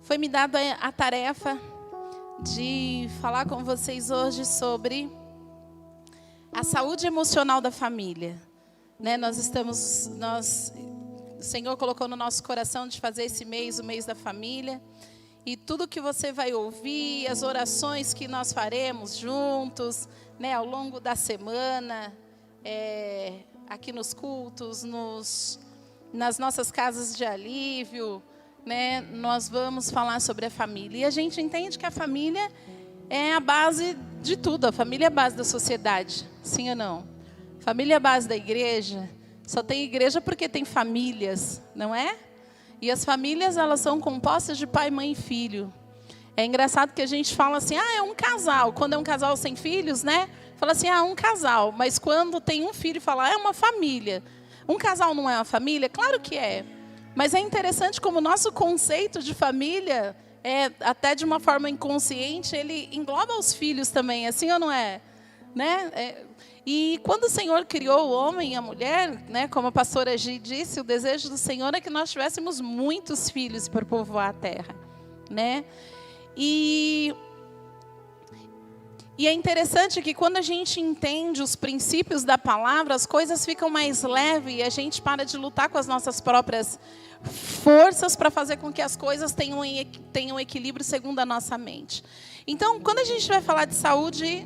Foi me dada a tarefa de falar com vocês hoje sobre a saúde emocional da família. O Senhor colocou no nosso coração de fazer esse mês, o mês da família. E tudo que você vai ouvir, as orações que nós faremos juntos, ao longo da semana, aqui nos cultos, nas nossas casas de alívio, nós vamos falar sobre a família. E a gente entende que a família é a base de tudo. A família é a base da sociedade, sim ou não? Família é a base da igreja. Só tem igreja porque tem famílias, não é? E as famílias, elas são compostas de pai, mãe e filho. É engraçado que a gente fala assim, é um casal. Quando é um casal sem filhos, fala assim, um casal. Mas quando tem um filho, fala, é uma família. Um casal não é uma família? Claro que é. Mas é interessante como o nosso conceito de família, até de uma forma inconsciente, ele engloba os filhos também, assim ou não é? E quando o Senhor criou o homem e a mulher, como a pastora Gi disse, o desejo do Senhor é que nós tivéssemos muitos filhos para povoar a terra. E é interessante que quando a gente entende os princípios da palavra, as coisas ficam mais leves e a gente para de lutar com as nossas próprias forças para fazer com que as coisas tenham equilíbrio segundo a nossa mente. Então, quando a gente vai falar de saúde,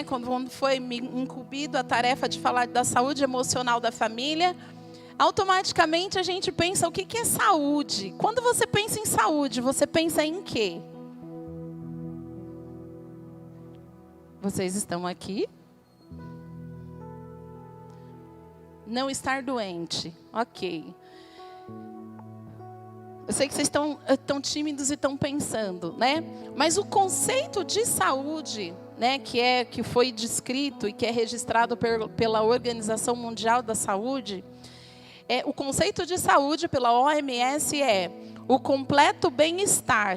quando foi me incumbido a tarefa de falar da saúde emocional da família, automaticamente a gente pensa o que é saúde. Quando você pensa em saúde, você pensa em quê? Vocês estão aqui? Não estar doente. Ok. Eu sei que vocês estão tímidos e estão pensando, Mas o conceito de saúde, que foi descrito e que é registrado pela Organização Mundial da Saúde, o conceito de saúde pela OMS é o completo bem-estar.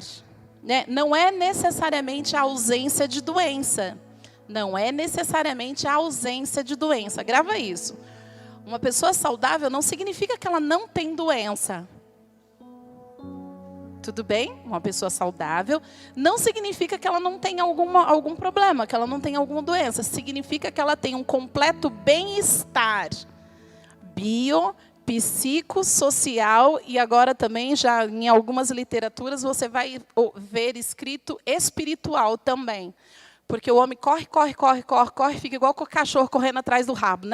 Não é necessariamente a ausência de doença. Não é necessariamente a ausência de doença. Grava isso. Uma pessoa saudável não significa que ela não tem doença. Tudo bem? Uma pessoa saudável não significa que ela não tem algum problema, que ela não tem alguma doença. Significa que ela tem um completo bem-estar psicossocial, e agora também, já em algumas literaturas, você vai ver escrito espiritual também. Porque o homem corre, fica igual com o cachorro correndo atrás do rabo,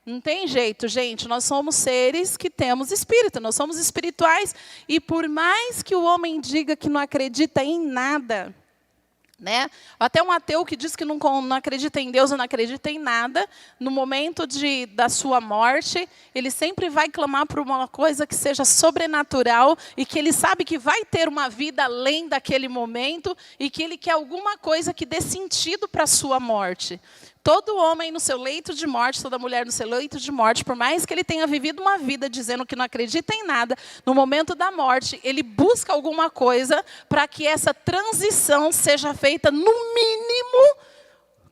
Não tem jeito, gente. Nós somos seres que temos espírito, nós somos espirituais. E por mais que o homem diga que não acredita em nada, até um ateu que diz que não acredita em Deus, não acredita em nada, no momento da sua morte, ele sempre vai clamar por uma coisa que seja sobrenatural e que ele sabe que vai ter uma vida além daquele momento e que ele quer alguma coisa que dê sentido para a sua morte. Todo homem no seu leito de morte, toda mulher no seu leito de morte, por mais que ele tenha vivido uma vida dizendo que não acredita em nada, no momento da morte, ele busca alguma coisa para que essa transição seja feita, no mínimo,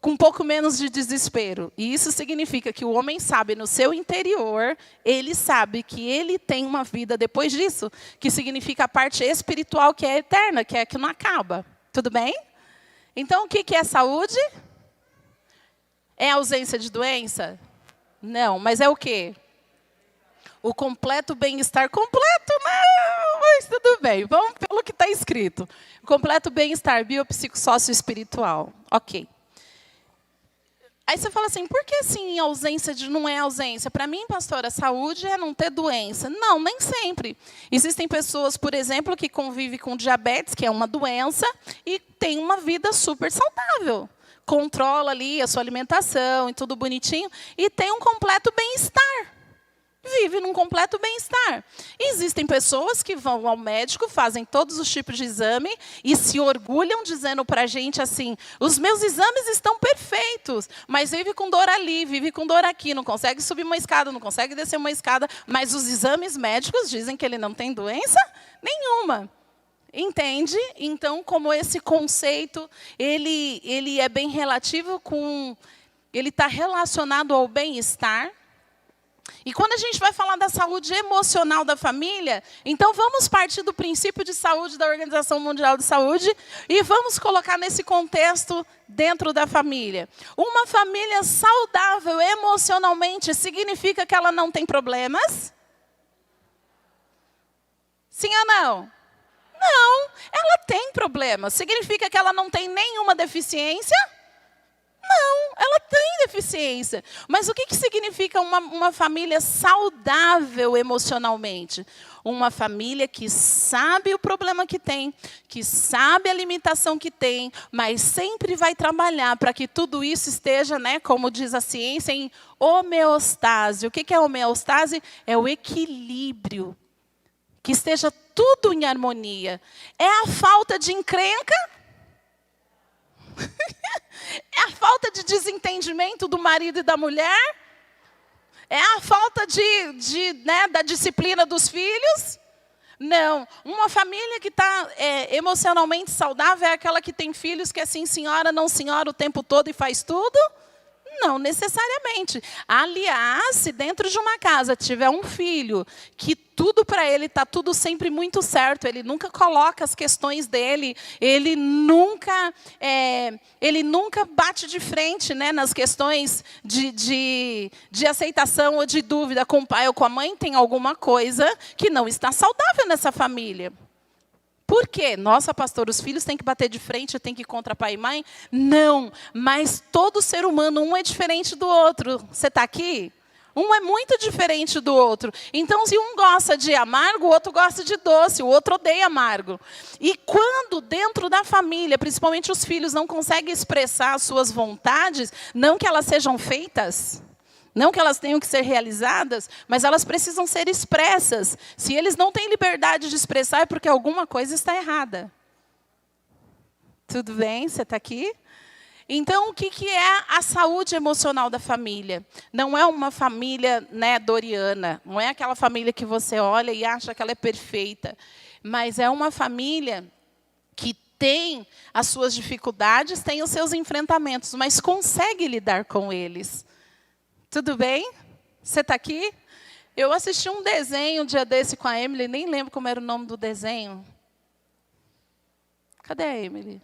com um pouco menos de desespero. E isso significa que o homem sabe, no seu interior, ele sabe que ele tem uma vida depois disso, que significa a parte espiritual que é eterna, que é a que não acaba. Tudo bem? Então, o que é saúde? É ausência de doença? Não, mas é o quê? O completo bem-estar. Completo não, mas tudo bem. Vamos pelo que está escrito. Completo bem-estar biopsicossócio-espiritual. Ok. Aí você fala assim, por que assim não é ausência? Para mim, pastora, saúde é não ter doença. Não, nem sempre. Existem pessoas, por exemplo, que convivem com diabetes, que é uma doença, e tem uma vida super saudável. Controla ali a sua alimentação e tudo bonitinho, e tem um completo bem-estar. Vive num completo bem-estar. Existem pessoas que vão ao médico, fazem todos os tipos de exame e se orgulham dizendo para a gente assim, os meus exames estão perfeitos, mas vive com dor ali, vive com dor aqui, não consegue subir uma escada, não consegue descer uma escada, mas os exames médicos dizem que ele não tem doença nenhuma. Entende? Então, como esse conceito, ele é bem relativo ele está relacionado ao bem-estar. E quando a gente vai falar da saúde emocional da família, então vamos partir do princípio de saúde da Organização Mundial de Saúde e vamos colocar nesse contexto dentro da família. Uma família saudável emocionalmente significa que ela não tem problemas? Sim ou não? Não, ela tem problemas. Significa que ela não tem nenhuma deficiência? Não, ela tem deficiência. Mas o que significa uma família saudável emocionalmente? Uma família que sabe o problema que tem, que sabe a limitação que tem, mas sempre vai trabalhar para que tudo isso esteja, né, como diz a ciência, em homeostase. O que é homeostase? É o equilíbrio. Que esteja tudo em harmonia. É a falta de encrenca? É a falta de desentendimento do marido e da mulher? É a falta da disciplina dos filhos? Não. Uma família que está emocionalmente saudável é aquela que tem filhos que é sim senhora, não senhora o tempo todo e faz tudo? Não necessariamente. Aliás, se dentro de uma casa tiver um filho que tudo para ele está tudo sempre muito certo, ele nunca coloca as questões dele, ele nunca bate de frente, né, nas questões de aceitação ou de dúvida com o pai ou com a mãe, tem alguma coisa que não está saudável nessa família. Por quê? Nossa, pastor, os filhos têm que bater de frente, têm que ir contra pai e mãe? Não, mas todo ser humano, um é diferente do outro. Você está aqui? Um é muito diferente do outro. Então, se um gosta de amargo, o outro gosta de doce, o outro odeia amargo. E quando dentro da família, principalmente os filhos, não conseguem expressar as suas vontades, não que elas sejam feitas, não que elas tenham que ser realizadas, mas elas precisam ser expressas. Se eles não têm liberdade de expressar, é porque alguma coisa está errada. Tudo bem? Você está aqui? Então, o que é a saúde emocional da família? Não é uma família, né, doriana. Não é aquela família que você olha e acha que ela é perfeita. Mas é uma família que tem as suas dificuldades, tem os seus enfrentamentos, mas consegue lidar com eles. Tudo bem? Você está aqui? Eu assisti um desenho um dia desse com a Emily, nem lembro como era o nome do desenho. Cadê a Emily?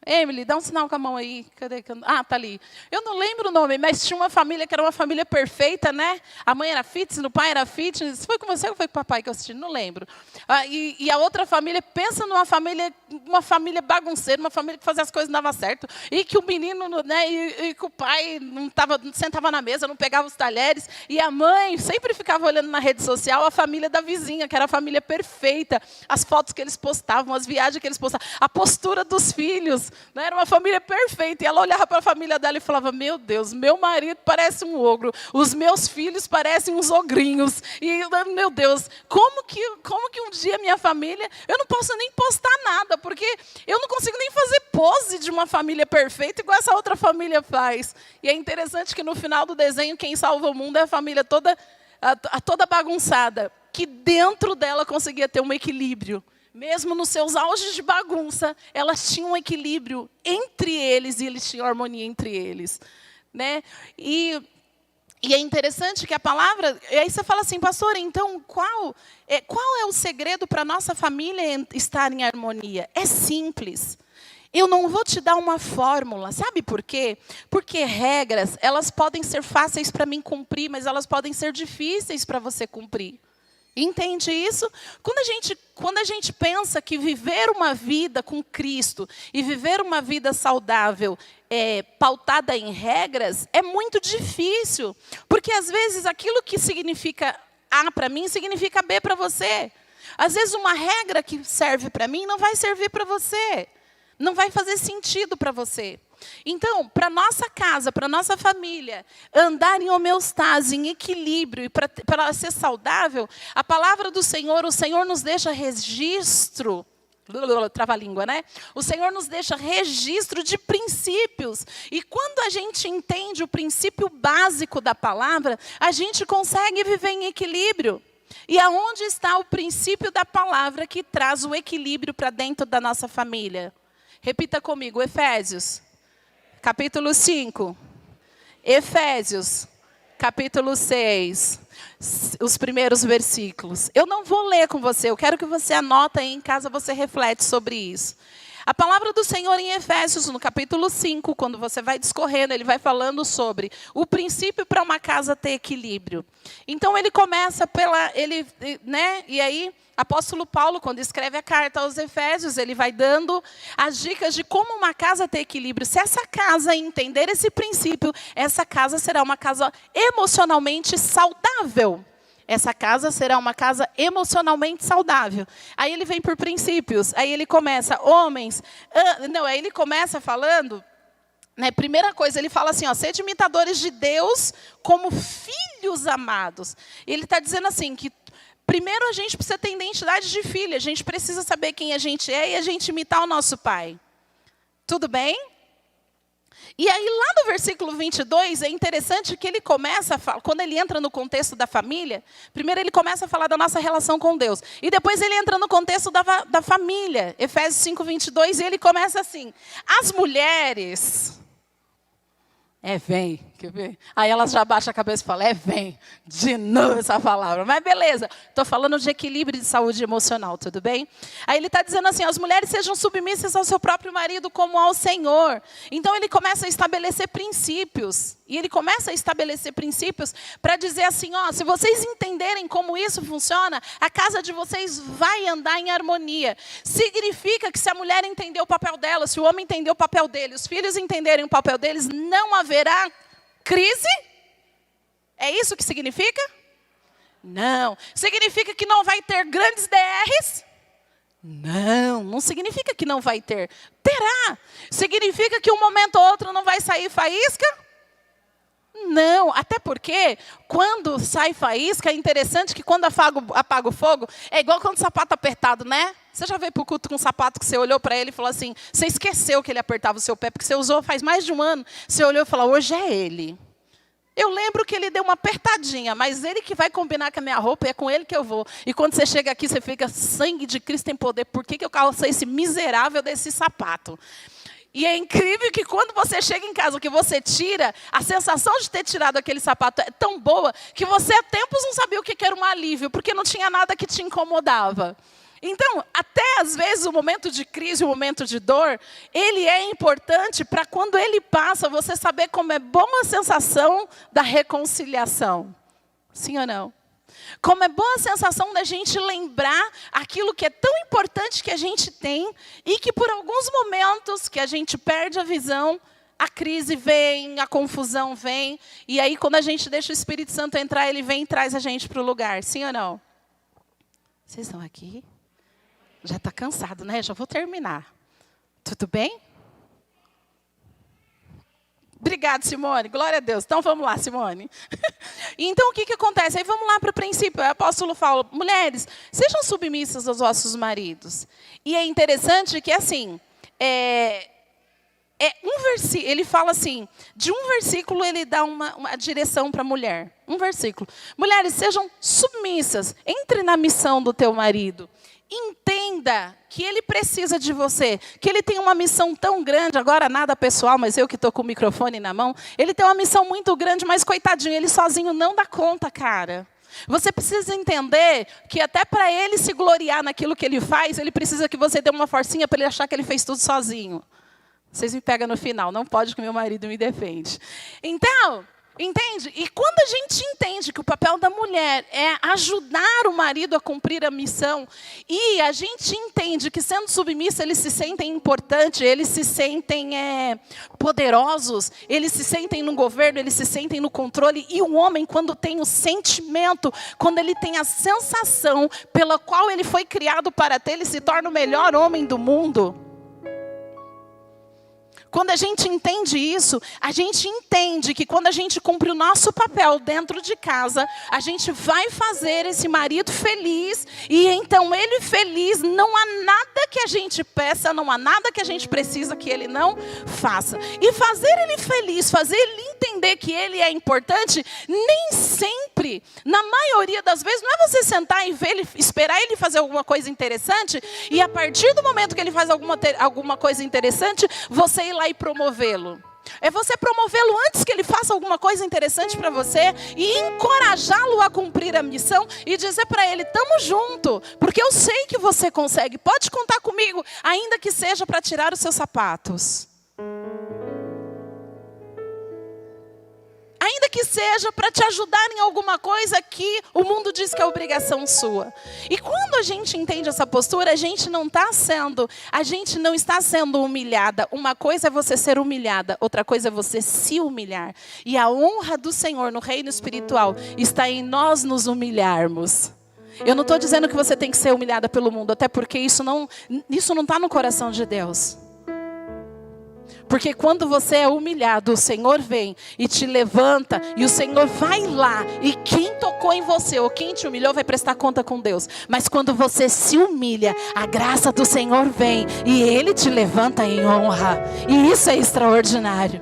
Emily, dá um sinal com a mão aí. Cadê? Ah, tá ali. Eu não lembro o nome, mas tinha uma família que era uma família perfeita, né? A mãe era fitness, o pai era fitness. Foi com você ou foi com o papai que eu assisti? Não lembro. E a outra família, pensa numa família bagunceira, uma família que fazia as coisas não dava certo. E que o menino, né, e que o pai não sentava na mesa, não pegava os talheres. E a mãe sempre ficava olhando na rede social a família da vizinha, que era a família perfeita. As fotos que eles postavam, as viagens que eles postavam, a postura dos filhos. Era uma família perfeita. E ela olhava para a família dela e falava, meu Deus, meu marido parece um ogro. Os meus filhos parecem uns ogrinhos. E, meu Deus, como que um dia minha família... Eu não posso nem postar nada, porque eu não consigo nem fazer pose de uma família perfeita igual essa outra família faz. E é interessante que no final do desenho, quem salva o mundo é a família toda bagunçada, que dentro dela conseguia ter um equilíbrio. Mesmo nos seus auges de bagunça, elas tinham um equilíbrio entre eles e eles tinham harmonia entre eles. Né? E é interessante que a palavra... E aí você fala assim, pastor, então qual é o segredo para a nossa família estar em harmonia? É simples. Eu não vou te dar uma fórmula. Sabe por quê? Porque regras, elas podem ser fáceis para mim cumprir, mas elas podem ser difíceis para você cumprir. Entende isso? Quando a gente pensa que viver uma vida com Cristo e viver uma vida saudável pautada em regras, é muito difícil. Porque às vezes aquilo que significa A para mim, significa B para você. Às vezes uma regra que serve para mim não vai servir para você. Não vai fazer sentido para você. Então, para nossa casa, para nossa família, andar em homeostase, em equilíbrio, e para ser saudável, a palavra do Senhor, o Senhor nos deixa registro, trava-língua, né? O Senhor nos deixa registro de princípios. E quando a gente entende o princípio básico da palavra, a gente consegue viver em equilíbrio. E aonde está o princípio da palavra que traz o equilíbrio para dentro da nossa família? Repita comigo, Efésios. Capítulo 5. Efésios, capítulo 6, os primeiros versículos. Eu não vou ler com você, eu quero que você anota aí em casa, você reflete sobre isso. A palavra do Senhor em Efésios, no capítulo 5, quando você vai discorrendo, ele vai falando sobre o princípio para uma casa ter equilíbrio. Então ele começa e aí, apóstolo Paulo, quando escreve a carta aos Efésios, ele vai dando as dicas de como uma casa ter equilíbrio. Se essa casa entender esse princípio, essa casa será uma casa emocionalmente saudável. Essa casa será uma casa emocionalmente saudável. Aí ele vem por princípios. Aí ele começa, aí ele começa falando, primeira coisa, ele fala assim, sede imitadores de Deus como filhos amados. Ele está dizendo assim, que primeiro a gente precisa ter identidade de filho. A gente precisa saber quem a gente é e a gente imitar o nosso pai. Tudo bem? E aí, lá no versículo 22, é interessante que ele começa a falar, quando ele entra no contexto da família, primeiro ele começa a falar da nossa relação com Deus. E depois ele entra no contexto da família, Efésios 5, 22, e ele começa assim, as mulheres... vem, quer ver? Aí elas já baixam a cabeça e falam, vem, de novo essa palavra. Mas beleza, estou falando de equilíbrio de saúde emocional, tudo bem? Aí ele está dizendo assim, as mulheres sejam submissas ao seu próprio marido como ao Senhor. Então ele começa a estabelecer princípios. E ele começa a estabelecer princípios para dizer assim, se vocês entenderem como isso funciona, a casa de vocês vai andar em harmonia. Significa que se a mulher entender o papel dela, se o homem entender o papel dele, os filhos entenderem o papel deles, não haverá crise? É isso que significa? Não. Significa que não vai ter grandes DRs? Não significa que não vai ter. Terá. Significa que um momento ou outro não vai sair faísca? Não, até porque quando sai faísca, é interessante que quando apaga o fogo, é igual quando o sapato apertado, né? Você já veio para o culto com um sapato que você olhou para ele e falou assim, você esqueceu que ele apertava o seu pé, porque você usou faz mais de um ano, você olhou e falou, hoje é ele. Eu lembro que ele deu uma apertadinha, mas ele que vai combinar com a minha roupa, é com ele que eu vou. E quando você chega aqui, você fica, sangue de Cristo tem poder, por que eu calcei esse miserável desse sapato? E é incrível que quando você chega em casa, que você tira, a sensação de ter tirado aquele sapato é tão boa, que você há tempos não sabia o que era um alívio, porque não tinha nada que te incomodava. Então, até às vezes o momento de crise, o momento de dor, ele é importante para quando ele passa, você saber como é boa a sensação da reconciliação. Sim ou não? Como é boa a sensação da gente lembrar aquilo que é tão importante que a gente tem e que por alguns momentos que a gente perde a visão, a crise vem, a confusão vem. E aí quando a gente deixa o Espírito Santo entrar, ele vem e traz a gente para o lugar. Sim ou não? Vocês estão aqui? Já está cansado, né? Já vou terminar. Tudo bem? Obrigada, Simone. Glória a Deus. Então, vamos lá, Simone. Então, o que acontece? Aí, vamos lá para o princípio. O apóstolo fala, mulheres, sejam submissas aos vossos maridos. E é interessante que, assim, ele fala assim, de um versículo ele dá uma direção para a mulher. Um versículo. Mulheres, sejam submissas. Entre na missão do teu marido. Entenda que ele precisa de você, que ele tem uma missão tão grande, agora nada pessoal, mas eu que estou com o microfone na mão, ele tem uma missão muito grande, mas coitadinho, ele sozinho não dá conta, cara. Você precisa entender que até para ele se gloriar naquilo que ele faz, ele precisa que você dê uma forcinha para ele achar que ele fez tudo sozinho. Vocês me pegam no final, não pode que meu marido me defende. Então... entende? E quando a gente entende que o papel da mulher é ajudar o marido a cumprir a missão, e a gente entende que sendo submissa eles se sentem importantes, eles se sentem poderosos, eles se sentem no governo, eles se sentem no controle, e o homem quando tem o sentimento, quando ele tem a sensação pela qual ele foi criado para ter, ele se torna o melhor homem do mundo. Quando a gente entende isso, a gente entende que quando a gente cumpre o nosso papel dentro de casa, a gente vai fazer esse marido feliz. E então ele feliz, não há nada que a gente peça, não há nada que a gente precisa que ele não faça. E fazer ele feliz, fazer ele entender que ele é importante, nem sempre, na maioria das vezes, não é você sentar e ver ele, esperar ele fazer alguma coisa interessante, e a partir do momento que ele faz alguma coisa interessante, você ir lá e promovê-lo. É você promovê-lo antes que ele faça alguma coisa interessante para você e encorajá-lo a cumprir a missão e dizer para ele, estamos junto, porque eu sei que você consegue, pode contar comigo, ainda que seja para tirar os seus sapatos. Ainda que seja para te ajudar em alguma coisa que o mundo diz que é obrigação sua. E quando a gente entende essa postura, a gente não está sendo humilhada. Uma coisa é você ser humilhada, outra coisa é você se humilhar. E a honra do Senhor no reino espiritual está em nós nos humilharmos. Eu não estou dizendo que você tem que ser humilhada pelo mundo, até porque isso não está no coração de Deus. Porque quando você é humilhado, o Senhor vem e te levanta, e o Senhor vai lá, e quem tocou em você, ou quem te humilhou, vai prestar conta com Deus. Mas quando você se humilha, a graça do Senhor vem, e Ele te levanta em honra. E isso é extraordinário.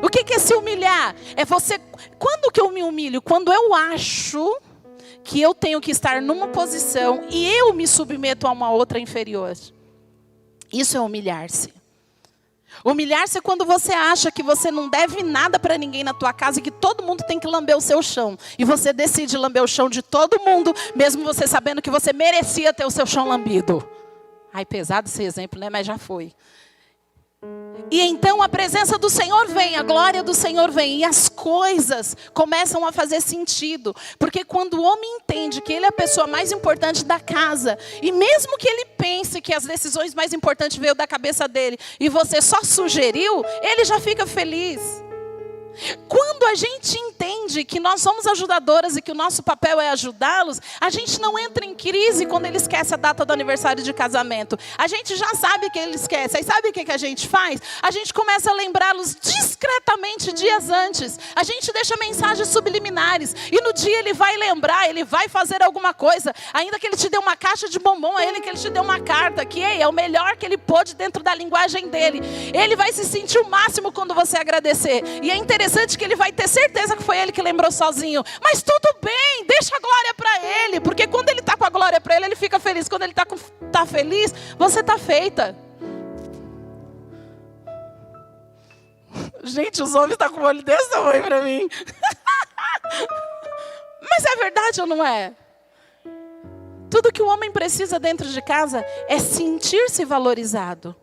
O que é se humilhar? É você... Quando que eu me humilho? Quando eu acho que eu tenho que estar numa posição, e eu me submeto a uma outra inferior. Isso é humilhar-se. Humilhar-se é quando você acha que você não deve nada para ninguém na tua casa e que todo mundo tem que lamber o seu chão. E você decide lamber o chão de todo mundo, mesmo você sabendo que você merecia ter o seu chão lambido. Ai, pesado esse exemplo, né? Mas já foi. E então a presença do Senhor vem, a glória do Senhor vem, e as coisas começam a fazer sentido. Porque quando o homem entende que ele é a pessoa mais importante da casa, e mesmo que ele pense que as decisões mais importantes veio da cabeça dele, e você só sugeriu, ele já fica feliz. Quando a gente entende que nós somos ajudadoras e que o nosso papel é ajudá-los, a gente não entra em crise quando ele esquece a data do aniversário de casamento. A gente já sabe que ele esquece. Aí sabe o que a gente faz? A gente começa a lembrá-los discretamente dias antes. A gente deixa mensagens subliminares. E no dia ele vai lembrar, ele vai fazer alguma coisa. Ainda que ele te dê uma caixa de bombom, a ele que ele te dê uma carta, que é o melhor que ele pôde dentro da linguagem dele. Ele vai se sentir o máximo quando você agradecer. E é interessante que ele vai ter certeza que foi ele que lembrou sozinho. Mas tudo bem, deixa a glória para ele. Porque quando ele está com a glória para ele, ele fica feliz. Quando ele está feliz, você está feita. Gente, os homens estão com o olho desse tamanho para mim. Mas é verdade ou não é? Tudo que o homem precisa dentro de casa é sentir-se valorizado.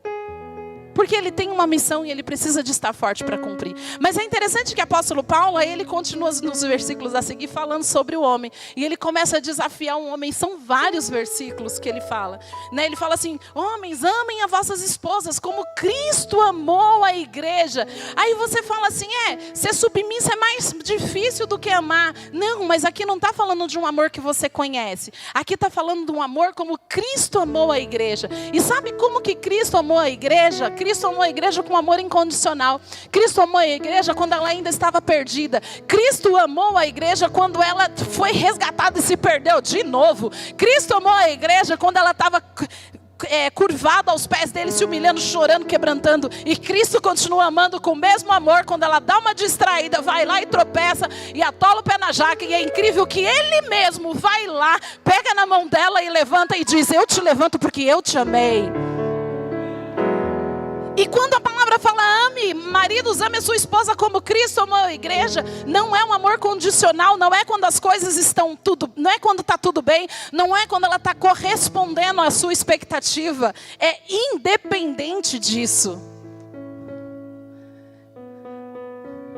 Porque ele tem uma missão e ele precisa de estar forte para cumprir. Mas é interessante que o apóstolo Paulo, ele continua nos versículos a seguir falando sobre o homem. E ele começa a desafiar um homem. São vários versículos que ele fala. Ele fala assim, homens, amem as vossas esposas como Cristo amou a igreja. Aí você fala assim, ser submissa é mais difícil do que amar. Não, mas aqui não está falando de um amor que você conhece. Aqui está falando de um amor como Cristo amou a igreja. E sabe como que Cristo amou a igreja? Cristo amou a igreja com amor incondicional. Cristo amou a igreja quando ela ainda estava perdida. Cristo amou a igreja quando ela foi resgatada e se perdeu de novo. Cristo amou a igreja quando ela estava curvada aos pés dele, se humilhando, chorando, quebrantando. E Cristo continua amando com o mesmo amor quando ela dá uma distraída, vai lá e tropeça e atola o pé na jaca. E é incrível que ele mesmo vai lá, pega na mão dela e levanta e diz, eu te levanto porque eu te amei. E quando a palavra fala ame, maridos, ame a sua esposa como Cristo amou a igreja, não é um amor condicional, não é quando as coisas estão tudo, não é quando está tudo bem, não é quando ela está correspondendo à sua expectativa, é independente disso.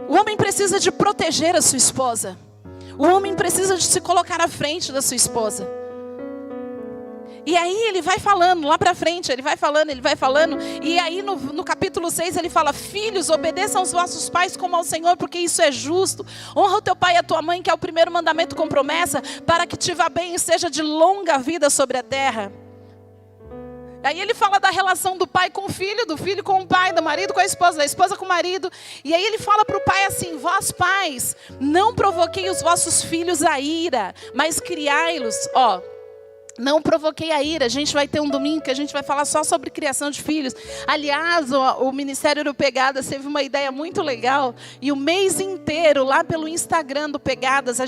O homem precisa de proteger a sua esposa, o homem precisa de se colocar à frente da sua esposa. E aí ele vai falando, lá para frente, ele vai falando. E aí no capítulo 6 ele fala, filhos, obedeçam aos vossos pais como ao Senhor, porque isso é justo. Honra o teu pai e a tua mãe, que é o primeiro mandamento com promessa, para que te vá bem e seja de longa vida sobre a terra. Aí ele fala da relação do pai com o filho, do filho com o pai, do marido com a esposa, da esposa com o marido. E aí ele fala para o pai assim, vós pais, não provoquei os vossos filhos a ira, mas criai-los, Não provoquei a ira. A gente vai ter um domingo que a gente vai falar só sobre criação de filhos. Aliás, o Ministério do Pegadas teve uma ideia muito legal. E o mês inteiro, lá pelo Instagram do Pegadas,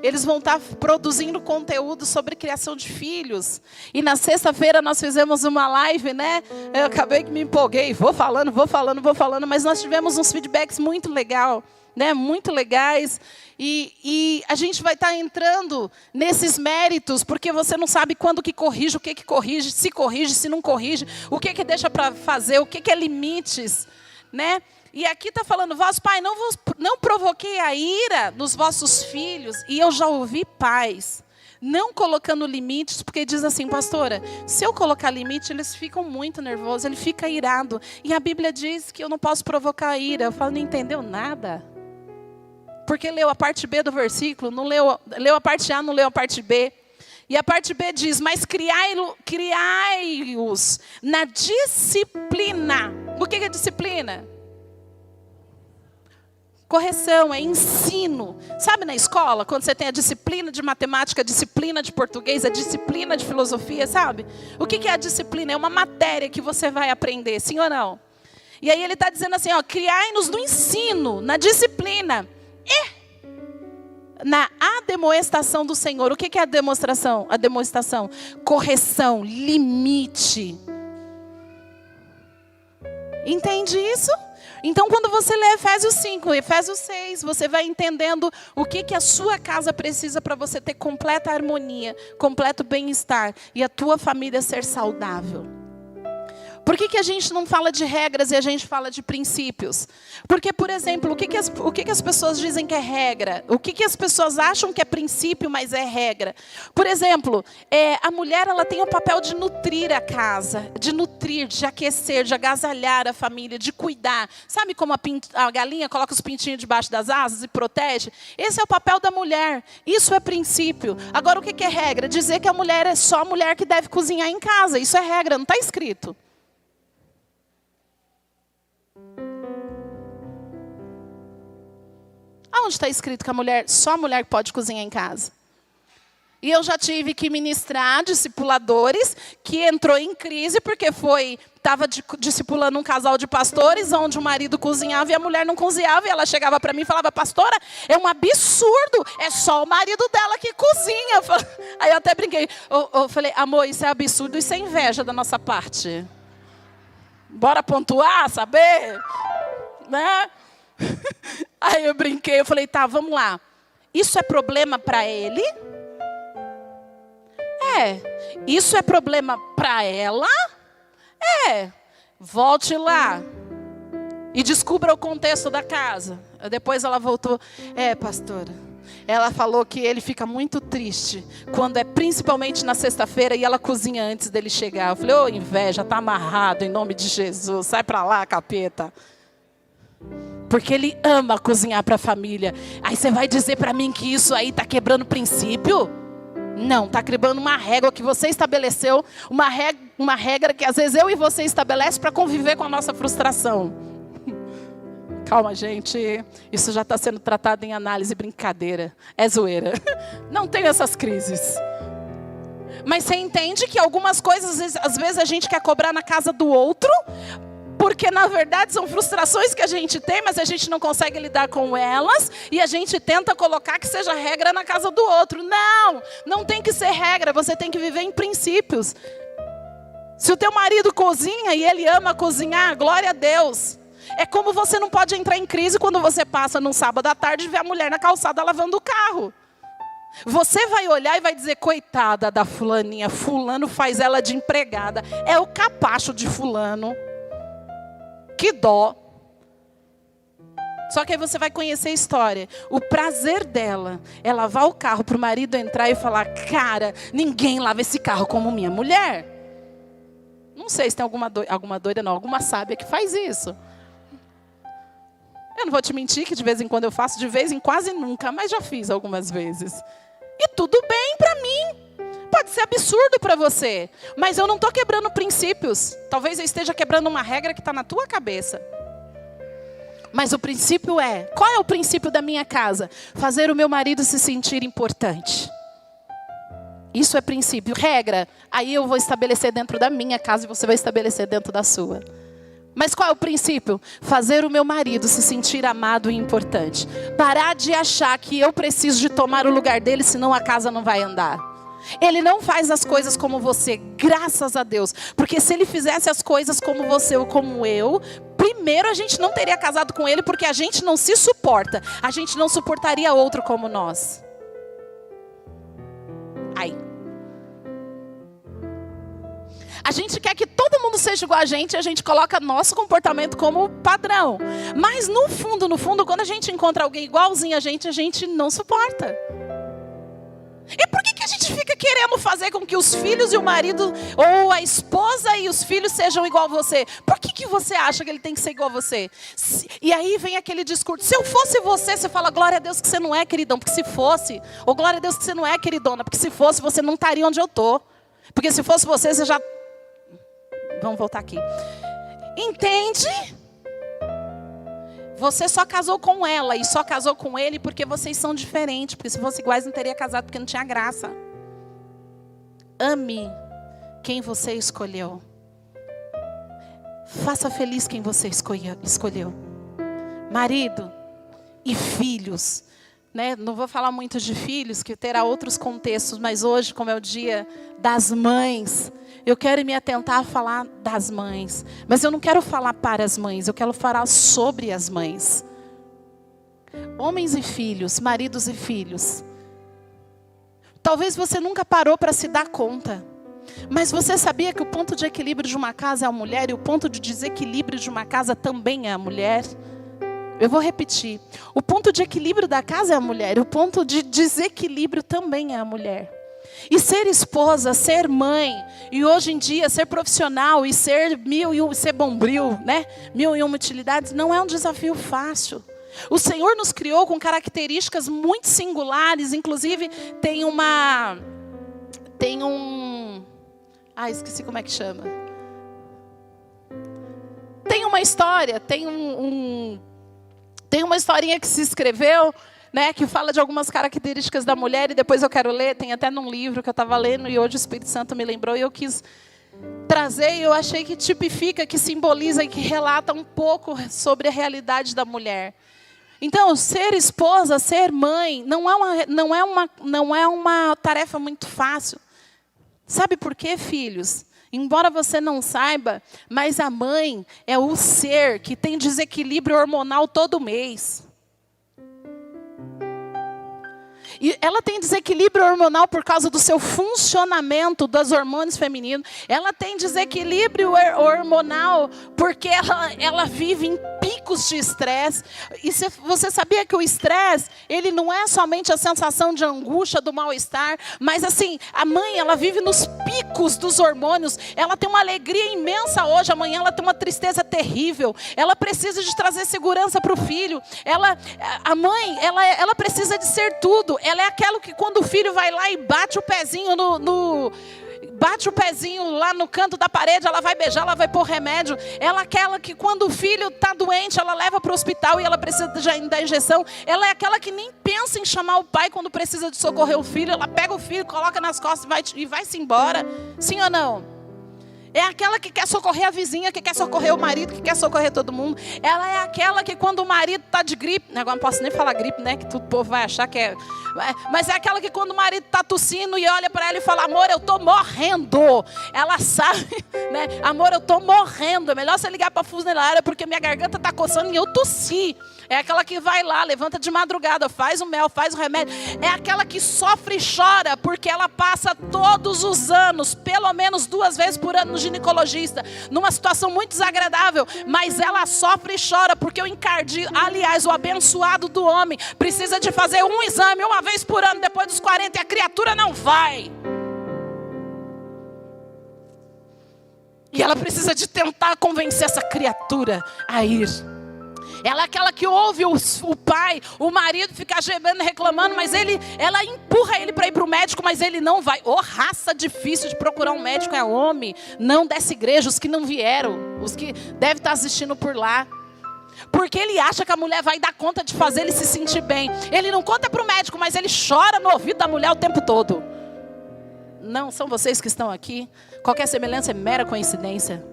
eles vão estar produzindo conteúdo sobre criação de filhos. E na sexta-feira nós fizemos uma live, né? Eu acabei que me empolguei. Vou falando. Mas nós tivemos uns feedbacks muito legais. Né, muito legais, e a gente vai estar entrando nesses méritos, porque você não sabe quando que corrige, o que corrige, se não corrige, o que deixa para fazer, o que é limites, né? E aqui está falando, vós, pai, não provoquei a ira nos vossos filhos, e eu já ouvi pais não colocando limites, porque diz assim, pastora, se eu colocar limite, eles ficam muito nervosos, ele fica irado, e a Bíblia diz que eu não posso provocar a ira. Eu falo, não entendeu nada. Porque leu a parte B do versículo, não leu a parte A, não leu a parte B. E a parte B diz, mas criai-os na disciplina. O que é disciplina? Correção, é ensino. Sabe na escola, quando você tem a disciplina de matemática, a disciplina de português, a disciplina de filosofia, sabe? O que é a disciplina? É uma matéria que você vai aprender, sim ou não? E aí ele está dizendo assim, ó, criai-nos no ensino, na disciplina. Na ademoestação do Senhor. O que é a demonstração? A demonstração, correção, limite. Entende isso? Então, quando você lê Efésios 5, Efésios 6, você vai entendendo o que a sua casa precisa para você ter completa harmonia, completo bem-estar e a tua família ser saudável. Por que a gente não fala de regras e a gente fala de princípios? Porque, por exemplo, o que as pessoas dizem que é regra? O que as pessoas acham que é princípio, mas é regra? Por exemplo, a mulher ela tem o papel de nutrir a casa, de nutrir, de aquecer, de agasalhar a família, de cuidar. Sabe como a galinha coloca os pintinhos debaixo das asas e protege? Esse é o papel da mulher. Isso é princípio. Agora, o que é regra? Dizer que a mulher é só a mulher que deve cozinhar em casa. Isso é regra, não está escrito. Aonde está escrito que só a mulher pode cozinhar em casa? E eu já tive que ministrar discipuladores que entrou em crise porque estava discipulando um casal de pastores onde o marido cozinhava e a mulher não cozinhava. E ela chegava para mim e falava, pastora, é um absurdo, é só o marido dela que cozinha. Aí eu até brinquei, eu falei, amor, isso é absurdo, isso é inveja da nossa parte. Bora pontuar, saber? Né? Aí eu brinquei, eu falei, tá, vamos lá. Isso é problema para ele? Isso é problema para ela? Volte lá e descubra o contexto da casa. Depois ela voltou, pastora, ela falou que ele fica muito triste quando é principalmente na sexta-feira e ela cozinha antes dele chegar. Eu falei, inveja, tá amarrado em nome de Jesus, sai para lá, capeta. Porque ele ama cozinhar para a família. Aí você vai dizer para mim que isso aí está quebrando princípio? Não, está quebrando uma régua que você estabeleceu. Uma regra que às vezes eu e você estabelecem para conviver com a nossa frustração. Calma, gente. Isso já está sendo tratado em análise, brincadeira. É zoeira. Não tem essas crises. Mas você entende que algumas coisas, às vezes a gente quer cobrar na casa do outro... Porque, na verdade, são frustrações que a gente tem, mas a gente não consegue lidar com elas. E a gente tenta colocar que seja regra na casa do outro. Não, não tem que ser regra. Você tem que viver em princípios. Se o teu marido cozinha e ele ama cozinhar, glória a Deus. É como você não pode entrar em crise quando você passa num sábado à tarde e vê a mulher na calçada lavando o carro. Você vai olhar e vai dizer, coitada da fulaninha, fulano faz ela de empregada. É o capacho de fulano. Que dó. Só que aí você vai conhecer a história. O prazer dela é lavar o carro para o marido entrar e falar, cara, ninguém lava esse carro como minha mulher. Não sei se tem alguma doida não, alguma sábia que faz isso. Eu não vou te mentir que de vez em quando eu faço, de vez em quase nunca, mas já fiz algumas vezes. E tudo bem para mim. Pode ser absurdo para você, mas eu não estou quebrando princípios. Talvez eu esteja quebrando uma regra que está na tua cabeça. Mas o princípio qual é o princípio da minha casa? Fazer o meu marido se sentir importante. Isso é princípio. Regra, aí eu vou estabelecer dentro da minha casa e você vai estabelecer dentro da sua. Mas qual é o princípio? Fazer o meu marido se sentir amado e importante. Parar de achar que eu preciso de tomar o lugar dele, senão a casa não vai andar. Ele não faz as coisas como você, graças a Deus. Porque se ele fizesse as coisas como você ou como eu, primeiro a gente não teria casado com ele, porque a gente não se suporta. A gente não suportaria outro como nós. Ai. A gente quer que todo mundo seja igual a gente coloca nosso comportamento como padrão. Mas no fundo, quando a gente encontra alguém igualzinho a gente não suporta. E por que a gente fica querendo fazer com que os filhos e o marido, ou a esposa e os filhos sejam igual a você? Por que você acha que ele tem que ser igual a você? E aí vem aquele discurso, se eu fosse você fala, glória a Deus que você não é, queridão, porque se fosse, ou glória a Deus que você não é, queridona, porque se fosse, você não estaria onde eu estou. Porque se fosse você já... Vamos voltar aqui. Entende? Você só casou com ela e só casou com ele porque vocês são diferentes. Porque se fossem iguais não teria casado porque não tinha graça. Ame quem você escolheu. Faça feliz quem você escolheu. Marido e filhos. Né? Não vou falar muito de filhos, que terá outros contextos. Mas hoje, como é o dia das mães, eu quero me atentar a falar das mães. Mas eu não quero falar para as mães, eu quero falar sobre as mães. Homens e filhos, maridos e filhos. Talvez você nunca parou para se dar conta. Mas você sabia que o ponto de equilíbrio de uma casa é a mulher e o ponto de desequilíbrio de uma casa também é a mulher? Eu vou repetir. O ponto de equilíbrio da casa é a mulher e o ponto de desequilíbrio também é a mulher. E ser esposa, ser mãe, e hoje em dia ser profissional e ser ser bombril, né? 1001 utilidades, não é um desafio fácil. O Senhor nos criou com características muito singulares, inclusive tem esqueci como é que chama. Tem uma história, tem uma historinha que se escreveu, né, que fala de algumas características da mulher, e depois eu quero ler, tem até num livro que eu estava lendo, e hoje o Espírito Santo me lembrou, e eu quis trazer, e eu achei que tipifica, que simboliza e que relata um pouco sobre a realidade da mulher. Então, ser esposa, ser mãe, não é uma tarefa muito fácil. Sabe por quê, filhos? Embora você não saiba, mas a mãe é o ser que tem desequilíbrio hormonal todo mês. E ela tem desequilíbrio hormonal por causa do seu funcionamento dos hormônios femininos. Ela tem desequilíbrio hormonal porque ela vive em picos de estresse. E você sabia que o estresse, ele não é somente a sensação de angústia, do mal-estar, mas assim, a mãe, ela vive nos picos dos hormônios. Ela tem uma alegria imensa hoje, amanhã ela tem uma tristeza terrível. Ela precisa de trazer segurança para o filho. A mãe, ela precisa de ser tudo. Ela é aquela que quando o filho vai lá e bate o pezinho bate o pezinho lá no canto da parede, ela vai beijar, ela vai pôr remédio. Ela é aquela que quando o filho está doente, ela leva para o hospital e ela precisa da injeção. Ela é aquela que nem pensa em chamar o pai quando precisa de socorrer o filho. Ela pega o filho, coloca nas costas e vai-se embora. Sim ou não? É aquela que quer socorrer a vizinha, que quer socorrer o marido, que quer socorrer todo mundo. Ela é aquela que quando o marido está de gripe, agora não posso nem falar gripe, né? Que o povo vai achar que é... Mas é aquela que quando o marido está tossindo e olha para ela e fala, amor, eu estou morrendo. Ela sabe, né? Amor, eu estou morrendo. É melhor você ligar para a funerária porque minha garganta está coçando e eu tossi. É aquela que vai lá, levanta de madrugada, faz o mel, faz o remédio. É aquela que sofre e chora porque ela passa todos os anos, pelo menos 2 vezes por ano no ginecologista, numa situação muito desagradável, mas ela sofre e chora porque o encardido, aliás, o abençoado do homem, precisa de fazer um exame 1 vez por ano, depois dos 40, e a criatura não vai. E ela precisa de tentar convencer essa criatura a ir. Ela é aquela que ouve o pai, o marido ficar gemendo, reclamando, mas ela empurra ele para ir para o médico, mas ele não vai. Raça difícil de procurar um médico é homem, não dessa igreja, os que não vieram, os que devem estar assistindo por lá. Porque ele acha que a mulher vai dar conta de fazer ele se sentir bem. Ele não conta para o médico, mas ele chora no ouvido da mulher o tempo todo. Não, são vocês que estão aqui. Qualquer semelhança é mera coincidência.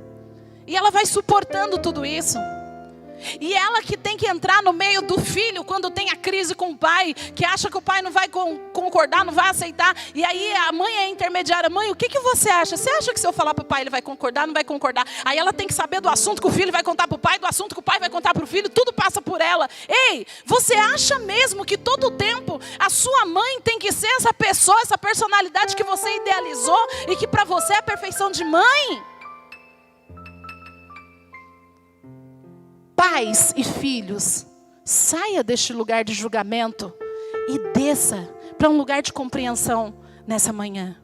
E ela vai suportando tudo isso. E ela que tem que entrar no meio do filho quando tem a crise com o pai, que acha que o pai não vai concordar, não vai aceitar. E aí a mãe é intermediária. Mãe, o que você acha? Você acha que se eu falar para o pai ele vai concordar, não vai concordar? Aí ela tem que saber do assunto que o filho vai contar para o pai, do assunto que o pai vai contar para o filho. Tudo passa por ela. Ei, você acha mesmo que todo o tempo a sua mãe tem que ser essa pessoa, essa personalidade que você idealizou e que para você é a perfeição de mãe? Pais e filhos, saia deste lugar de julgamento e desça para um lugar de compreensão nessa manhã.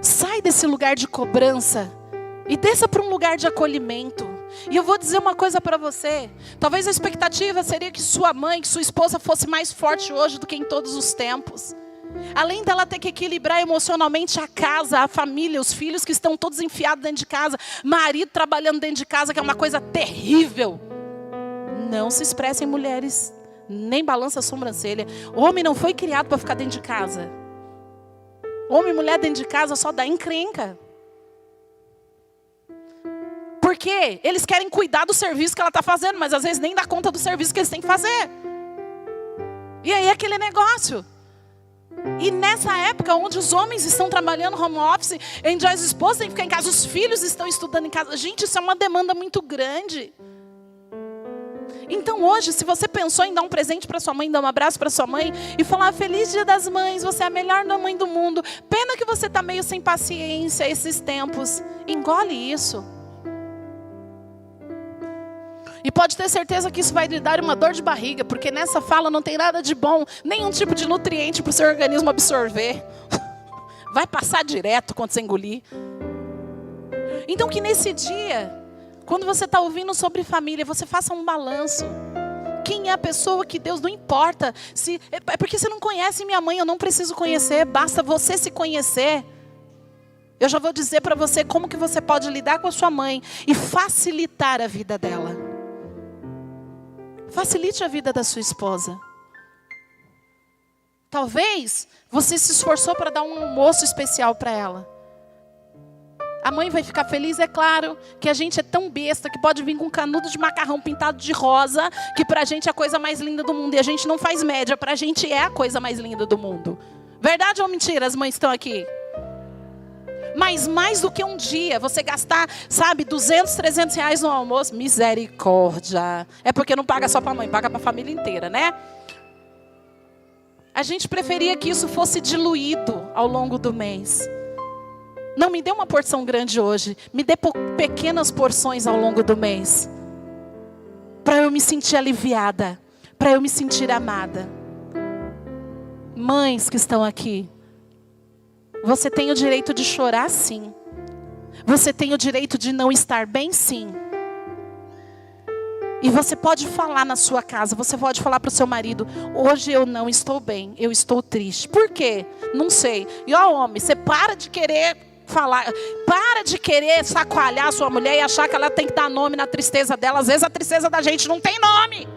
Sai desse lugar de cobrança e desça para um lugar de acolhimento. E eu vou dizer uma coisa para você. Talvez a expectativa seria que sua mãe, que sua esposa fosse mais forte hoje do que em todos os tempos. Além dela ter que equilibrar emocionalmente a casa, a família, os filhos que estão todos enfiados dentro de casa, marido trabalhando dentro de casa, que é uma coisa terrível. Não se expressem mulheres, nem balança a sobrancelha. O homem não foi criado para ficar dentro de casa. Homem e mulher dentro de casa só dá encrenca. Porque eles querem cuidar do serviço que ela está fazendo, mas às vezes nem dá conta do serviço que eles têm que fazer. E aí aquele negócio. E nessa época onde os homens estão trabalhando home office, onde as esposas têm que ficar em casa, os filhos estão estudando em casa. Gente, isso é uma demanda muito grande. Então hoje, se você pensou em dar um presente para sua mãe, dar um abraço para sua mãe e falar Feliz Dia das Mães, você é a melhor mãe do mundo. Pena que você está meio sem paciência esses tempos. Engole isso. E pode ter certeza que isso vai lhe dar uma dor de barriga, porque nessa fala não tem nada de bom, nenhum tipo de nutriente para o seu organismo absorver. Vai passar direto quando você engolir. Então que nesse dia, quando você está ouvindo sobre família, você faça um balanço. Quem é a pessoa que Deus, não importa. É porque você não conhece minha mãe, eu não preciso conhecer, basta você se conhecer. Eu já vou dizer para você como que você pode lidar com a sua mãe e facilitar a vida dela. Facilite a vida da sua esposa. Talvez você se esforçou para dar um almoço especial para ela. A mãe vai ficar feliz, é claro, que a gente é tão besta que pode vir com um canudo de macarrão pintado de rosa, que pra gente é a coisa mais linda do mundo. E a gente não faz média, pra gente é a coisa mais linda do mundo. Verdade ou mentira, as mães estão aqui? Mas mais do que um dia, você gastar, 200, 300 reais no almoço, misericórdia. É porque não paga só para a mãe, paga para a família inteira, né? A gente preferia que isso fosse diluído ao longo do mês. Não me dê uma porção grande hoje, me dê pequenas porções ao longo do mês. Para eu me sentir aliviada, para eu me sentir amada. Mães que estão aqui. Você tem o direito de chorar, sim. Você tem o direito de não estar bem, sim. E você pode falar na sua casa, você pode falar para o seu marido, hoje eu não estou bem, eu estou triste. Por quê? Não sei. E ó, homem, você para de querer falar, para de querer sacoalhar a sua mulher e achar que ela tem que dar nome na tristeza dela. Às vezes a tristeza da gente não tem nome.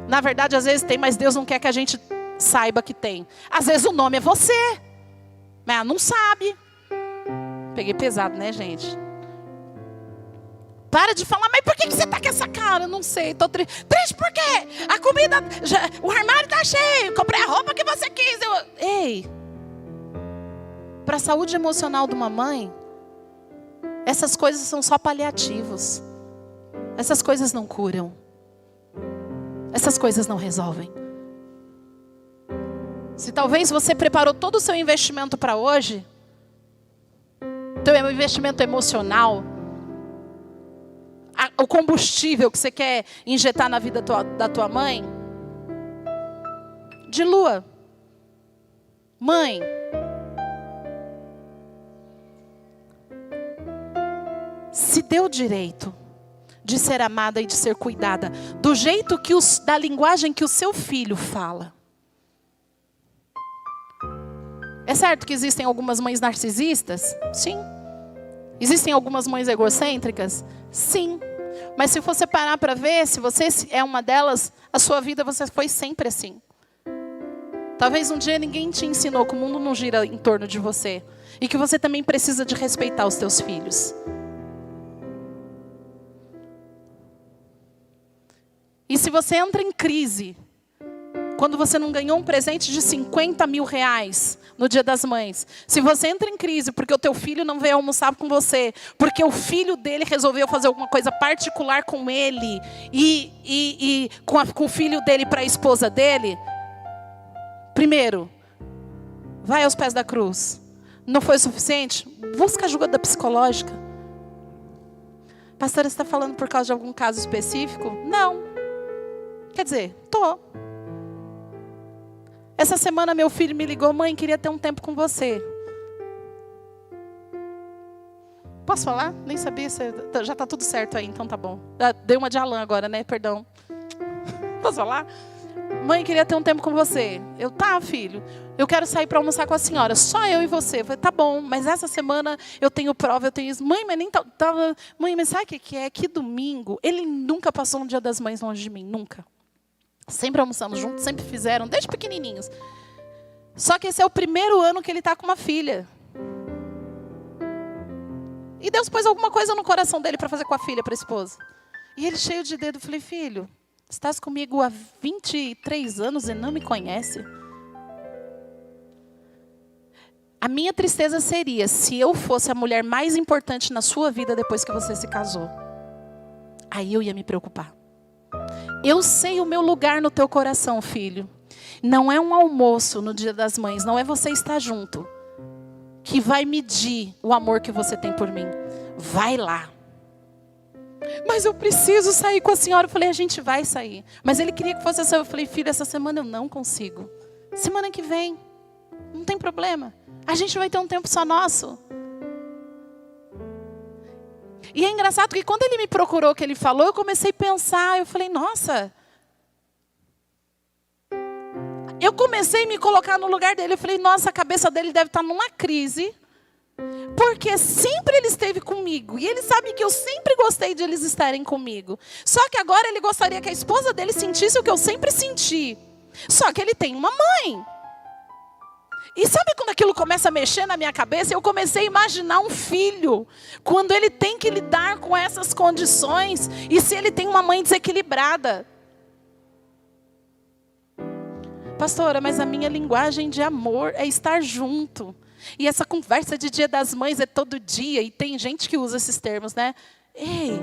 Na verdade, às vezes tem, mas Deus não quer que a gente saiba que tem. Às vezes o nome é você, mas ela não sabe. Peguei pesado, né, gente? Para de falar, mas por que você tá com essa cara? Eu não sei, tô triste. Triste por quê? A comida, o armário tá cheio, comprei a roupa que você quis. Ei, para a saúde emocional de uma mãe, essas coisas são só paliativos. Essas coisas não curam. Essas coisas não resolvem. Se talvez você preparou todo o seu investimento para hoje, teu investimento emocional, o combustível que você quer injetar na vida da tua mãe, dilua. Mãe, se dê o direito de ser amada e de ser cuidada, do jeito da linguagem que o seu filho fala. É certo que existem algumas mães narcisistas? Sim. Existem algumas mães egocêntricas? Sim. Mas se você parar para ver, se você é uma delas, a sua vida você foi sempre assim. Talvez um dia ninguém te ensinou que o mundo não gira em torno de você. E que você também precisa de respeitar os teus filhos. E se você entra em crise, quando você não ganhou um presente de 50 mil reais no Dia das Mães. Se você entra em crise porque o teu filho não veio almoçar com você, porque o filho dele resolveu fazer alguma coisa particular com ele e com o filho dele para a esposa dele, primeiro, vai aos pés da cruz. Não foi o suficiente? Busca ajuda psicológica. Pastora, você está falando por causa de algum caso específico? Não. Quer dizer, estou. Essa semana meu filho me ligou, mãe, queria ter um tempo com você. Posso falar? Nem sabia, já está tudo certo aí, então tá bom. Dei uma de Alan agora, né? Perdão. Posso falar? Mãe, queria ter um tempo com você. Eu, tá, filho. Eu quero sair para almoçar com a senhora. Só eu e você. Eu falei, tá bom, mas essa semana eu tenho prova, eu tenho isso. Mãe, mas nem tava. Mãe, mas sabe o que é? Que domingo, ele nunca passou um Dia das Mães longe de mim, nunca. Sempre almoçamos juntos, sempre fizeram, desde pequenininhos. Só que esse é o primeiro ano que ele está com uma filha. E Deus pôs alguma coisa no coração dele para fazer com a filha, para a esposa. E ele cheio de dedo, eu falei, filho, estás comigo há 23 anos e não me conhece? A minha tristeza seria se eu fosse a mulher mais importante na sua vida depois que você se casou. Aí eu ia me preocupar. Eu sei o meu lugar no teu coração, filho. Não é um almoço no Dia das Mães, não é você estar junto que vai medir o amor que você tem por mim. Vai lá. Mas eu preciso sair com a senhora. Eu falei, a gente vai sair. Mas ele queria que fosse assim. Eu falei, filho, essa semana eu não consigo. Semana que vem, não tem problema. A gente vai ter um tempo só nosso. E é engraçado que quando ele me procurou, que ele falou, eu comecei a pensar, eu falei, nossa. Eu comecei a me colocar no lugar dele, eu falei, nossa, a cabeça dele deve estar numa crise. Porque sempre ele esteve comigo. E ele sabe que eu sempre gostei de eles estarem comigo. Só que agora ele gostaria que a esposa dele sentisse o que eu sempre senti. Só que ele tem uma mãe. E sabe quando aquilo começa a mexer na minha cabeça? Eu comecei a imaginar um filho. Quando ele tem que lidar com essas condições. E se ele tem uma mãe desequilibrada. Pastora, mas a minha linguagem de amor é estar junto. E essa conversa de Dia das Mães é todo dia. E tem gente que usa esses termos, né? Ei,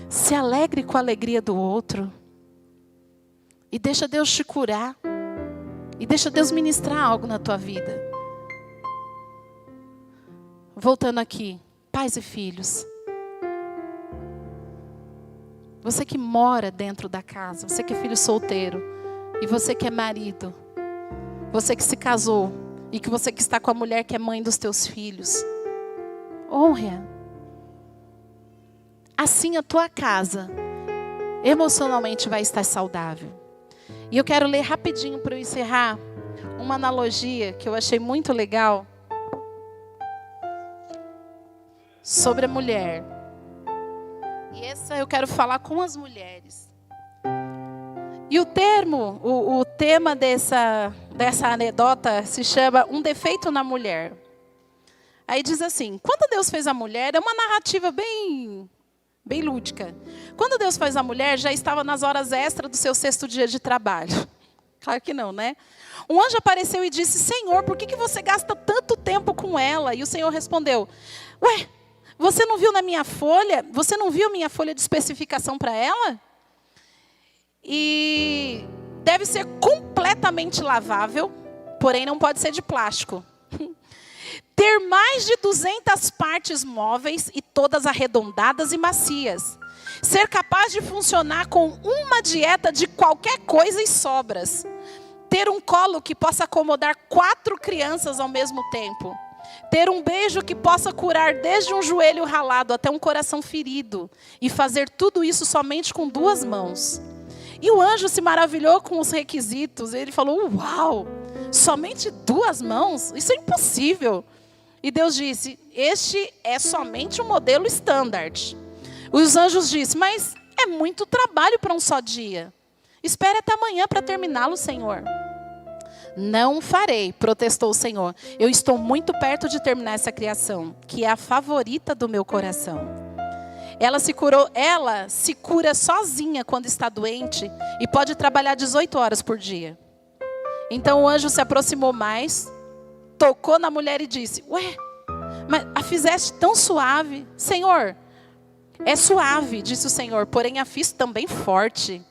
se alegre com a alegria do outro. E deixa Deus te curar. E deixa Deus ministrar algo na tua vida. Voltando aqui, pais e filhos. Você que mora dentro da casa, você que é filho solteiro, e você que é marido, você que se casou, e que você que está com a mulher que é mãe dos teus filhos, honra. Assim a tua casa, emocionalmente vai estar saudável. E eu quero ler rapidinho para eu encerrar uma analogia que eu achei muito legal sobre a mulher. E essa eu quero falar com as mulheres. E o tema dessa anedota se chama Um Defeito na Mulher. Aí diz assim, quando Deus fez a mulher, é uma narrativa bem lúdica. Quando Deus faz a mulher, já estava nas horas extras do seu 6º dia de trabalho. Claro que não, né? Um anjo apareceu e disse, Senhor, por que você gasta tanto tempo com ela? E o Senhor respondeu, ué, você não viu na minha folha? Você não viu minha folha de especificação para ela? E deve ser completamente lavável, porém não pode ser de plástico. Ter mais de 200 partes móveis e todas arredondadas e macias. Ser capaz de funcionar com uma dieta de qualquer coisa e sobras. Ter um colo que possa acomodar 4 crianças ao mesmo tempo. Ter um beijo que possa curar desde um joelho ralado até um coração ferido. E fazer tudo isso somente com 2 mãos. E o anjo se maravilhou com os requisitos. Ele falou, uau, somente 2 mãos? Isso é impossível. E Deus disse, este é somente um modelo standard. Os anjos disseram, mas é muito trabalho para um só dia. Espere até amanhã para terminá-lo, Senhor. Não farei, protestou o Senhor. Eu estou muito perto de terminar essa criação, que é a favorita do meu coração. Ela se cura sozinha quando está doente e pode trabalhar 18 horas por dia. Então o anjo se aproximou mais, tocou na mulher e disse: ué, mas a fizeste tão suave. Senhor, é suave, disse o Senhor, porém a fiz também forte.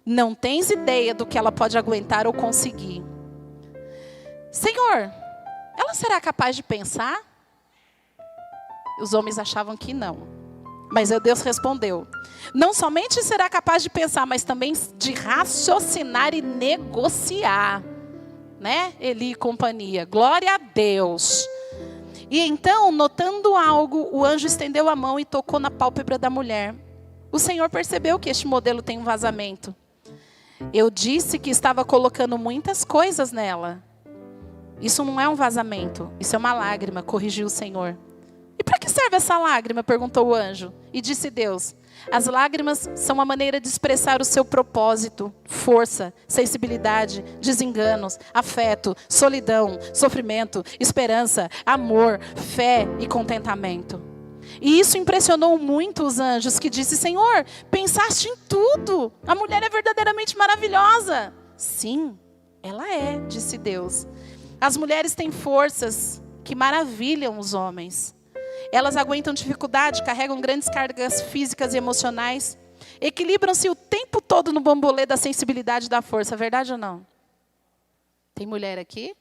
Não tens ideia do que ela pode aguentar ou conseguir. Senhor, ela será capaz de pensar? Os homens achavam que não. Mas Deus respondeu: não somente será capaz de pensar, mas também de raciocinar e negociar. Né? Eli e companhia. Glória a Deus. E então, notando algo, o anjo estendeu a mão e tocou na pálpebra da mulher. O Senhor percebeu que este modelo tem um vazamento. Eu disse que estava colocando muitas coisas nela. Isso não é um vazamento, isso é uma lágrima, corrigiu o Senhor. E para que serve essa lágrima? Perguntou o anjo. E disse Deus: as lágrimas são uma maneira de expressar o seu propósito, força, sensibilidade, desenganos, afeto, solidão, sofrimento, esperança, amor, fé e contentamento. E isso impressionou muito os anjos, que disse: Senhor, pensaste em tudo. A mulher é verdadeiramente maravilhosa. Sim, ela é, disse Deus. As mulheres têm forças que maravilham os homens. Elas aguentam dificuldade, carregam grandes cargas físicas e emocionais. Equilibram-se o tempo todo no bambolê da sensibilidade e da força. Verdade ou não? Tem mulher aqui?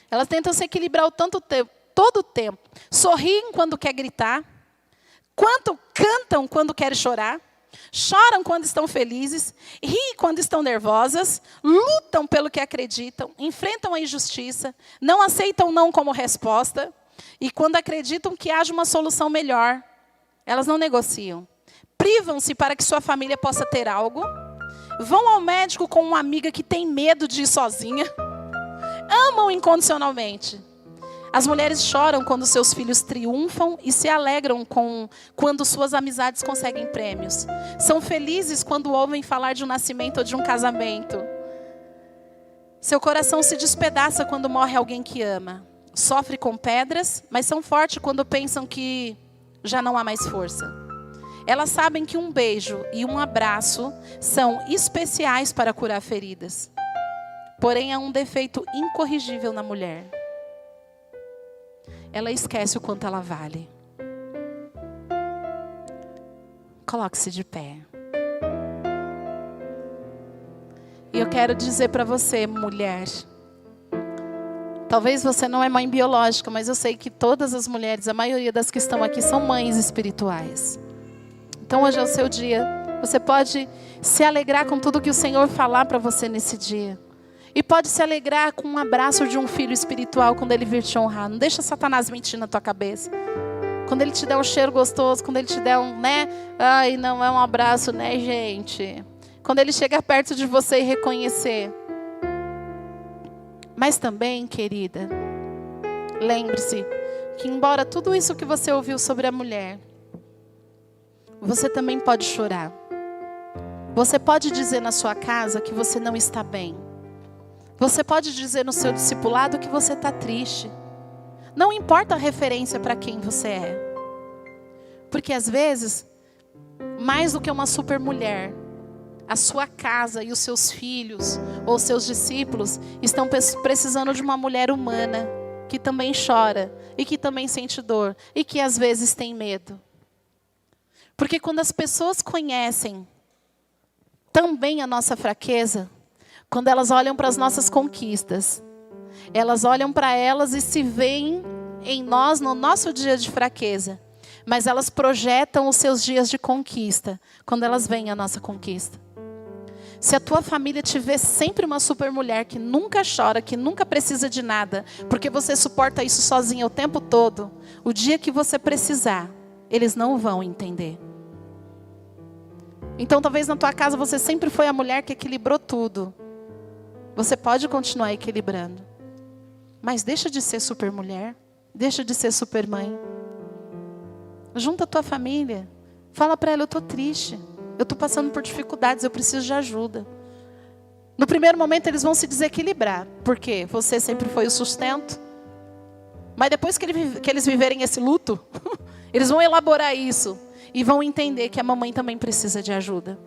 Elas tentam se equilibrar todo o tempo. Sorriem quando quer gritar. Cantam quando querem chorar. Choram quando estão felizes. Riem quando estão nervosas. Lutam pelo que acreditam. Enfrentam a injustiça. Não aceitam não como resposta. E quando acreditam que haja uma solução melhor, elas não negociam. Privam-se para que sua família possa ter algo. Vão ao médico com uma amiga que tem medo de ir sozinha. Amam incondicionalmente. As mulheres choram quando seus filhos triunfam e se alegram quando suas amizades conseguem prêmios. São felizes quando ouvem falar de um nascimento ou de um casamento. Seu coração se despedaça quando morre alguém que ama. Sofre com pedras, mas são fortes quando pensam que já não há mais força. Elas sabem que um beijo e um abraço são especiais para curar feridas. Porém, há um defeito incorrigível na mulher. Ela esquece o quanto ela vale. Coloque-se de pé. E eu quero dizer para você, mulher, talvez você não é mãe biológica, mas eu sei que todas as mulheres, a maioria das que estão aqui, são mães espirituais. Então hoje é o seu dia. Você pode se alegrar com tudo que o Senhor falar para você nesse dia. E pode se alegrar com um abraço de um filho espiritual quando ele vir te honrar. Não deixa Satanás mentir na tua cabeça. Quando ele te der um cheiro gostoso, quando ele te der um, né? Ai, não é um abraço, né, gente? Quando ele chegar perto de você e reconhecer. Mas também, querida, lembre-se que embora tudo isso que você ouviu sobre a mulher, você também pode chorar. Você pode dizer na sua casa que você não está bem. Você pode dizer no seu discipulado que você está triste. Não importa a referência para quem você é. Porque às vezes, mais do que uma super mulher, a sua casa e os seus filhos ou seus discípulos estão precisando de uma mulher humana que também chora e que também sente dor e que às vezes tem medo. Porque quando as pessoas conhecem também a nossa fraqueza, quando elas olham para as nossas conquistas, elas olham para elas e se veem em nós no nosso dia de fraqueza, mas elas projetam os seus dias de conquista quando elas veem a nossa conquista. Se a tua família te vê sempre uma super mulher que nunca chora, que nunca precisa de nada, porque você suporta isso sozinha o tempo todo, o dia que você precisar, eles não vão entender. Então talvez na tua casa você sempre foi a mulher que equilibrou tudo. Você pode continuar equilibrando. Mas deixa de ser super mulher, deixa de ser super mãe. Junta a tua família, fala para ela: eu estou triste. Eu estou passando por dificuldades, eu preciso de ajuda. No primeiro momento eles vão se desequilibrar, porque você sempre foi o sustento. Mas depois que eles viverem esse luto, eles vão elaborar isso e vão entender que a mamãe também precisa de ajuda.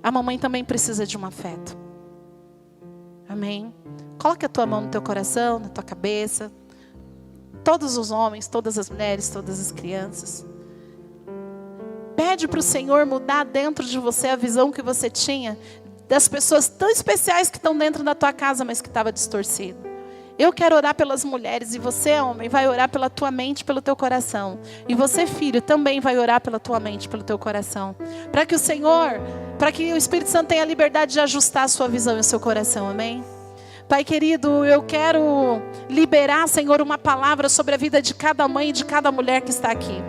A mamãe também precisa de um afeto. Amém? Coloque a tua mão no teu coração, na tua cabeça. Todos os homens, todas as mulheres, todas as crianças. Pede para o Senhor mudar dentro de você a visão que você tinha das pessoas tão especiais que estão dentro da tua casa, mas que estava distorcido. Eu quero orar pelas mulheres, e você, homem, vai orar pela tua mente, pelo teu coração. E você, filho, também vai orar pela tua mente, pelo teu coração. Para que o Senhor, para que o Espírito Santo tenha a liberdade de ajustar a sua visão e o seu coração, amém? Pai querido, eu quero liberar, Senhor, uma palavra sobre a vida de cada mãe e de cada mulher que está aqui.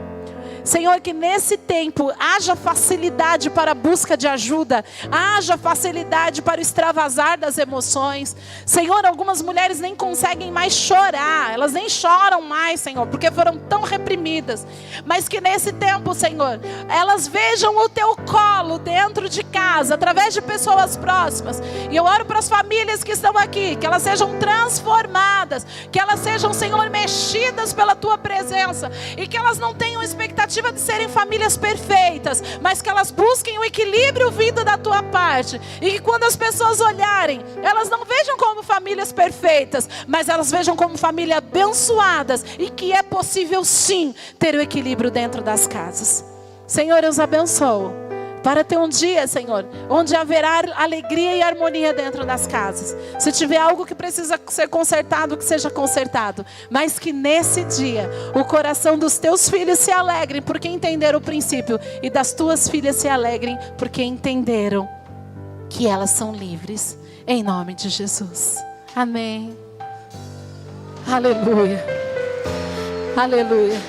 Senhor, que nesse tempo haja facilidade para a busca de ajuda, haja facilidade para o extravasar das emoções. Senhor, algumas mulheres nem conseguem mais chorar, elas nem choram mais, Senhor, porque foram tão reprimidas. Mas que nesse tempo, Senhor, elas vejam o teu colo dentro de casa, através de pessoas próximas. E eu oro para as famílias que estão aqui, que elas sejam transformadas, que elas sejam, Senhor, mexidas pela tua presença, e que elas não tenham expectativa de serem famílias perfeitas, mas que elas busquem o equilíbrio vindo da tua parte, e que quando as pessoas olharem, elas não vejam como famílias perfeitas, mas elas vejam como famílias abençoadas, e que é possível sim ter o equilíbrio dentro das casas. Senhor, eu os abençoo para ter um dia, Senhor, onde haverá alegria e harmonia dentro das casas. Se tiver algo que precisa ser consertado, que seja consertado. Mas que nesse dia, o coração dos teus filhos se alegrem, porque entenderam o princípio. E das tuas filhas se alegrem, porque entenderam que elas são livres. Em nome de Jesus. Amém. Aleluia. Aleluia.